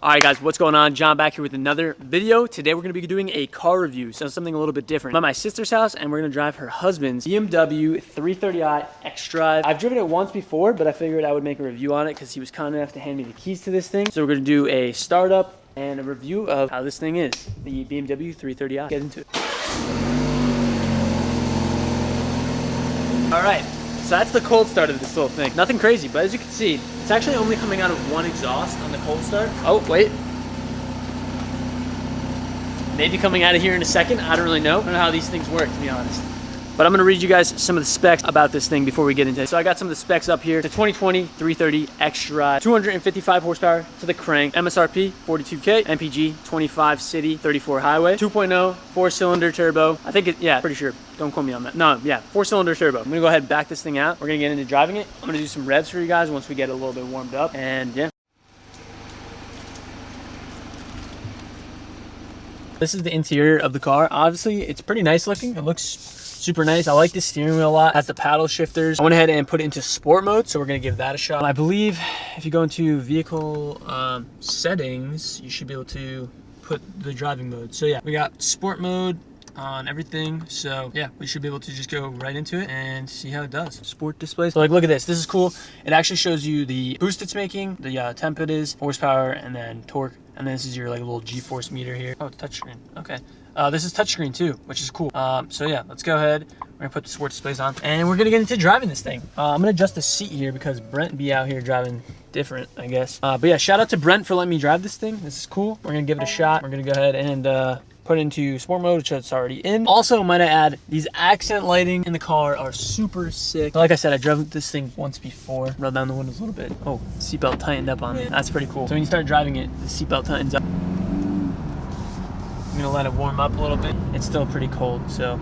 Alright guys, what's going on? John back here with another video. Today we're going to be doing a car review, so something a little bit different. I'm at my sister's house and we're going to drive her husband's BMW 330i xDrive. I've driven it once before, but I figured I would make a review on it because he was kind enough to hand me the keys to this thing. So we're going to do a startup and a review of how this thing is, the BMW 330i. Get into it. Alright. So that's the cold start of this little thing. Nothing crazy, but as you can see, it's actually only coming out of one exhaust on the cold start. Oh, wait. Maybe coming out of here in a second. I don't really know. I don't know how these things work, to be honest. But I'm going to read you guys some of the specs about this thing before we get into it. So I got some of the specs up here. The 2020 330 xDrive, 255 horsepower to the crank, MSRP 42K, MPG 25 city, 34 highway, 2.0 4-cylinder turbo. I think yeah, pretty sure. Don't quote me on that. No, yeah, 4-cylinder turbo. I'm gonna go ahead and back this thing out. We're gonna get into driving it. I'm gonna do some revs for you guys once we get a little bit warmed up. And yeah. This is the interior of the car. Obviously, it's pretty nice looking. It looks super nice. I like the steering wheel a lot. It has the paddle shifters. I went ahead and put it into sport mode, so we're gonna give that a shot. I believe if you go into vehicle settings, you should be able to put the driving mode. So yeah, we got sport mode on everything, so yeah, we should be able to just go right into it and see how it does. Sport display. So like, look at this. This is cool. It actually shows you the boost it's making, the temp it is, horsepower, and then torque. And then this is your like little G-force meter here. Oh, it's touchscreen. Okay. This is touchscreen too, which is cool. So yeah, let's go ahead. We're gonna put the sport displays on, and we're gonna get into driving this thing. I'm gonna adjust the seat here because Brent be out here driving different, I guess. But yeah, shout out to Brent for letting me drive this thing. This is cool. We're gonna give it a shot. We're gonna go ahead and put it into sport mode, which it's already in. Also, might I add, these accent lighting in the car are super sick. Like I said, I drove this thing once before. Roll down the windows a little bit. Oh, seatbelt tightened up on it. That's pretty cool. So when you start driving it, the seatbelt tightens up. I'm gonna let it warm up a little bit. It's still pretty cold, so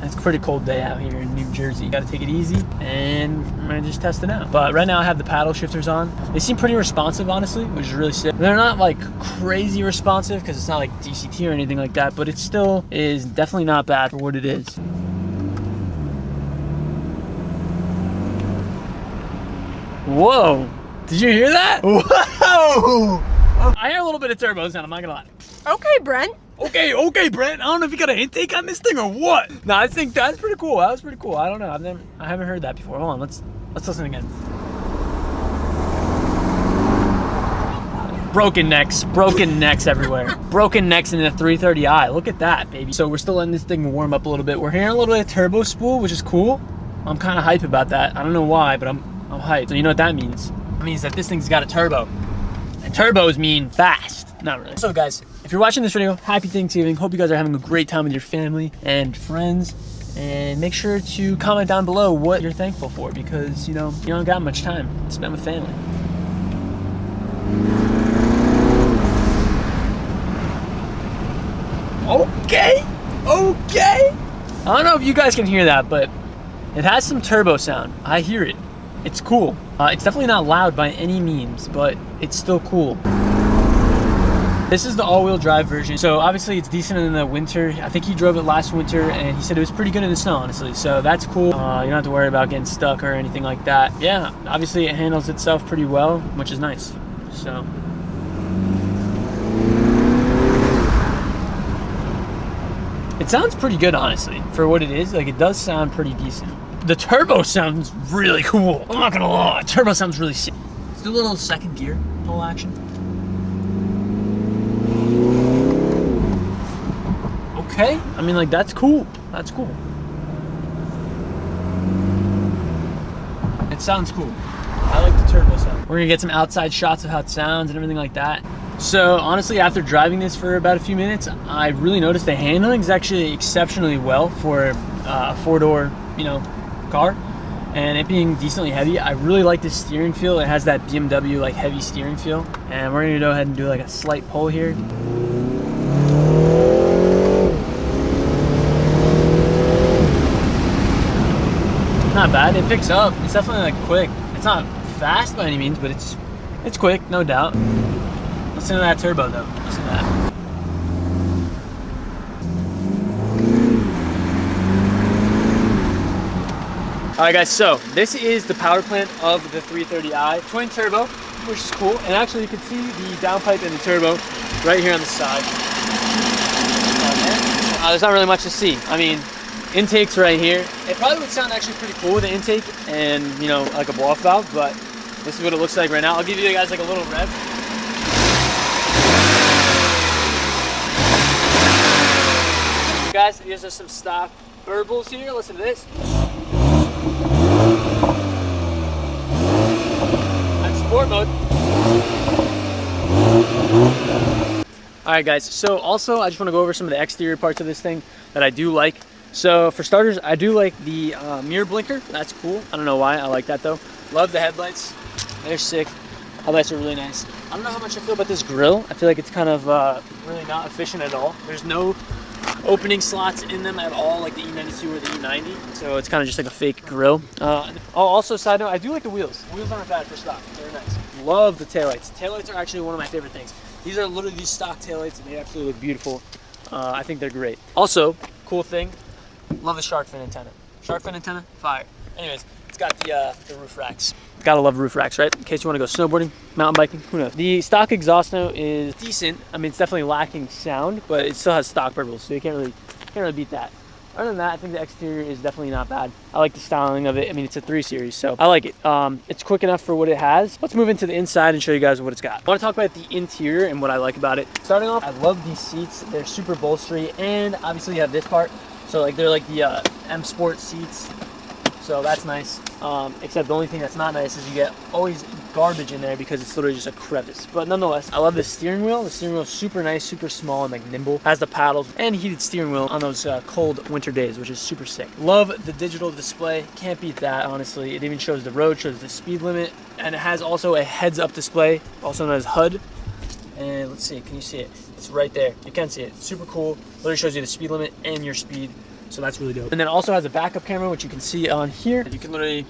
it's a pretty cold day out here in New Jersey. You gotta take it easy, and I'm gonna just test it out. But right now I have the paddle shifters on. They seem pretty responsive, honestly, which is really sick. They're not like crazy responsive because it's not like DCT or anything like that, but it still is definitely not bad for what it is. Whoa, did you hear that? Whoa! I hear a little bit of turbo sound, I'm not gonna lie. Okay, Brent. Okay, Brent. I don't know if you got an intake on this thing or what. No, I think that's pretty cool. That was pretty cool. I don't know. I haven't heard that before. Hold on, let's listen again. Broken necks everywhere. Broken necks in the 330i. Look at that, baby. So we're still letting this thing warm up a little bit. We're hearing a little bit of turbo spool, which is cool. I'm kind of hyped about that. I don't know why, but I'm hyped. So you know what that means? It means that this thing's got a turbo. And turbos mean fast. Not really. So guys, if you're watching this video, happy Thanksgiving. Hope you guys are having a great time with your family and friends. And make sure to comment down below what you're thankful for, because you know, you don't got much time to spend with family. Okay. I don't know if you guys can hear that, but it has some turbo sound. I hear it. It's cool. It's definitely not loud by any means, but it's still cool. This is the all-wheel drive version. So obviously it's decent in the winter. I think he drove it last winter and he said it was pretty good in the snow, honestly. So that's cool. You don't have to worry about getting stuck or anything like that. Yeah, obviously it handles itself pretty well, which is nice. So. It sounds pretty good, honestly, for what it is. Like, it does sound pretty decent. The turbo sounds really cool. I'm not gonna lie, turbo sounds really sick. Let's do a little second gear pull action. Okay, I mean, like, that's cool. That's cool. It sounds cool. I like the turbo sound. We're gonna get some outside shots of how it sounds and everything like that. So honestly, after driving this for about a few minutes, I really noticed the handling is actually exceptionally well for a four-door, you know, car. And it being decently heavy, I really like the steering feel. It has that BMW like heavy steering feel. And we're gonna go ahead and do like a slight pull here. Not bad. It picks up. It's definitely like quick. It's not fast by any means, but it's quick, no doubt. Listen to that turbo though. Listen to that. Alright guys, so this is the power plant of the 330i. Twin turbo, which is cool. And actually you can see the downpipe and the turbo right here on the side. There's not really much to see. I mean, intake's right here. It probably would sound actually pretty cool with an intake and, you know, like a blow-off valve, but this is what it looks like right now. I'll give you guys like a little rev. Guys, here's just some stock BURBLES here. Listen to this. And sport mode. Alright guys, so also I just want to go over some of the exterior parts of this thing that I do like. So for starters, I do like the mirror blinker. That's cool. I don't know why. I like that though. Love the headlights. They're sick. Headlights are really nice. I don't know how much I feel about this grill. I feel like it's kind of really not efficient at all. There's no opening slots in them at all, like the E92 or the E90. So it's kind of just like a fake grill. Also, side note, I do like the wheels. The wheels aren't bad for stock. They're nice. Love the taillights. Taillights are actually one of my favorite things. These are literally these stock taillights, and they absolutely look beautiful. I think they're great. Also, cool thing, love the shark fin antenna. Shark fin antenna, fire. Anyways, it's got the roof racks. Gotta love roof racks, right? In case you want to go snowboarding, mountain biking, who knows. The stock exhaust note is decent. I mean, it's definitely lacking sound, but it still has stock BURBLES, so you can't really beat that. Other than that, I think the exterior is definitely not bad. I like the styling of it. I mean, it's a 3 Series, so I like it. It's quick enough for what it has. Let's move into the inside and show you guys what it's got. I want to talk about the interior and what I like about it. Starting off, I love these seats. They're super bolstery, and obviously you have this part. So like they're like the M Sport seats. So that's nice. Except the only thing that's not nice is you get always garbage in there because it's literally just a crevice. But nonetheless, I love the steering wheel. The steering wheel is super nice, super small and like nimble. Has the paddles and heated steering wheel on those cold winter days, which is super sick. Love the digital display. Can't beat that, honestly. It even shows the road, shows the speed limit, and it has also a heads-up display, also known as HUD. And let's see, can you see it? It's right there. You can see it. Super cool. Literally shows you the speed limit and your speed. So that's really dope. And then it also has a backup camera, which you can see on here. You can literally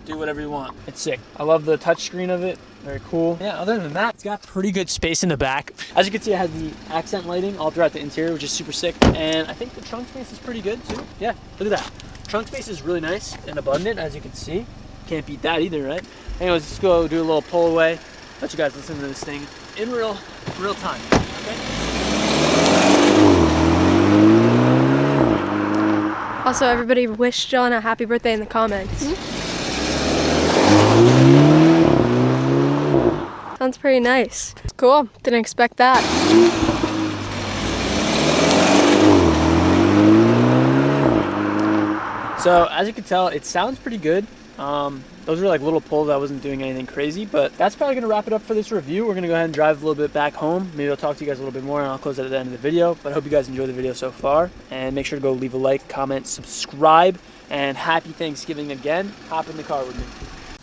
do whatever you want. It's sick. I love the touch screen of it. Very cool. Yeah, other than that, it's got pretty good space in the back. As you can see, it has the accent lighting all throughout the interior, which is super sick. And I think the trunk space is pretty good too. Yeah, look at that. Trunk space is really nice and abundant, as you can see. Can't beat that either, right? Anyways, let's go do a little pull away. Let you guys listen to this thing in real time, okay? Also, everybody wish John a happy birthday in the comments. Sounds pretty nice. It's cool. Didn't expect that. So, as you can tell, it sounds pretty good. Those were like little pulls. I wasn't doing anything crazy, but that's probably gonna wrap it up for this review. We're gonna go ahead and drive a little bit back home. Maybe I'll talk to you guys a little bit more and I'll close it at the end of the video. But I hope you guys enjoyed the video so far, and make sure to go leave a like, comment, subscribe, and happy Thanksgiving again. Hop in the car with me.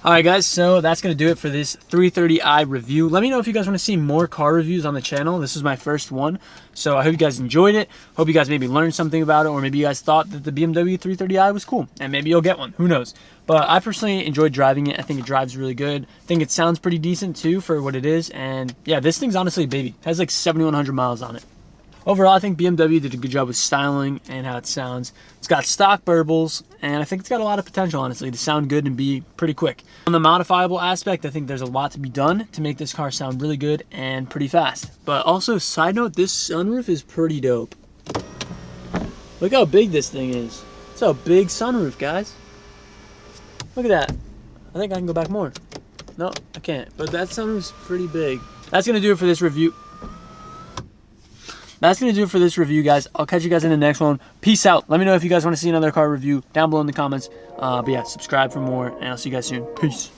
Alright guys, so that's going to do it for this 330i review. Let me know if you guys want to see more car reviews on the channel. This is my first one, so I hope you guys enjoyed it. Hope you guys maybe learned something about it, or maybe you guys thought that the BMW 330i was cool, and maybe you'll get one. Who knows? But I personally enjoyed driving it. I think it drives really good. I think it sounds pretty decent too for what it is, and yeah, this thing's honestly a baby. It has like 7,100 miles on it. Overall, I think BMW did a good job with styling and how it sounds. It's got stock BURBLES, and I think it's got a lot of potential, honestly, to sound good and be pretty quick. On the modifiable aspect, I think there's a lot to be done to make this car sound really good and pretty fast. But also, side note, this sunroof is pretty dope. Look how big this thing is. It's a big sunroof, guys. Look at that. I think I can go back more. No, I can't. But that sunroof's pretty big. That's going to do it for this review. That's going to do it for this review, guys. I'll catch you guys in the next one. Peace out. Let me know if you guys want to see another car review down below in the comments. But yeah, subscribe for more, and I'll see you guys soon. Peace.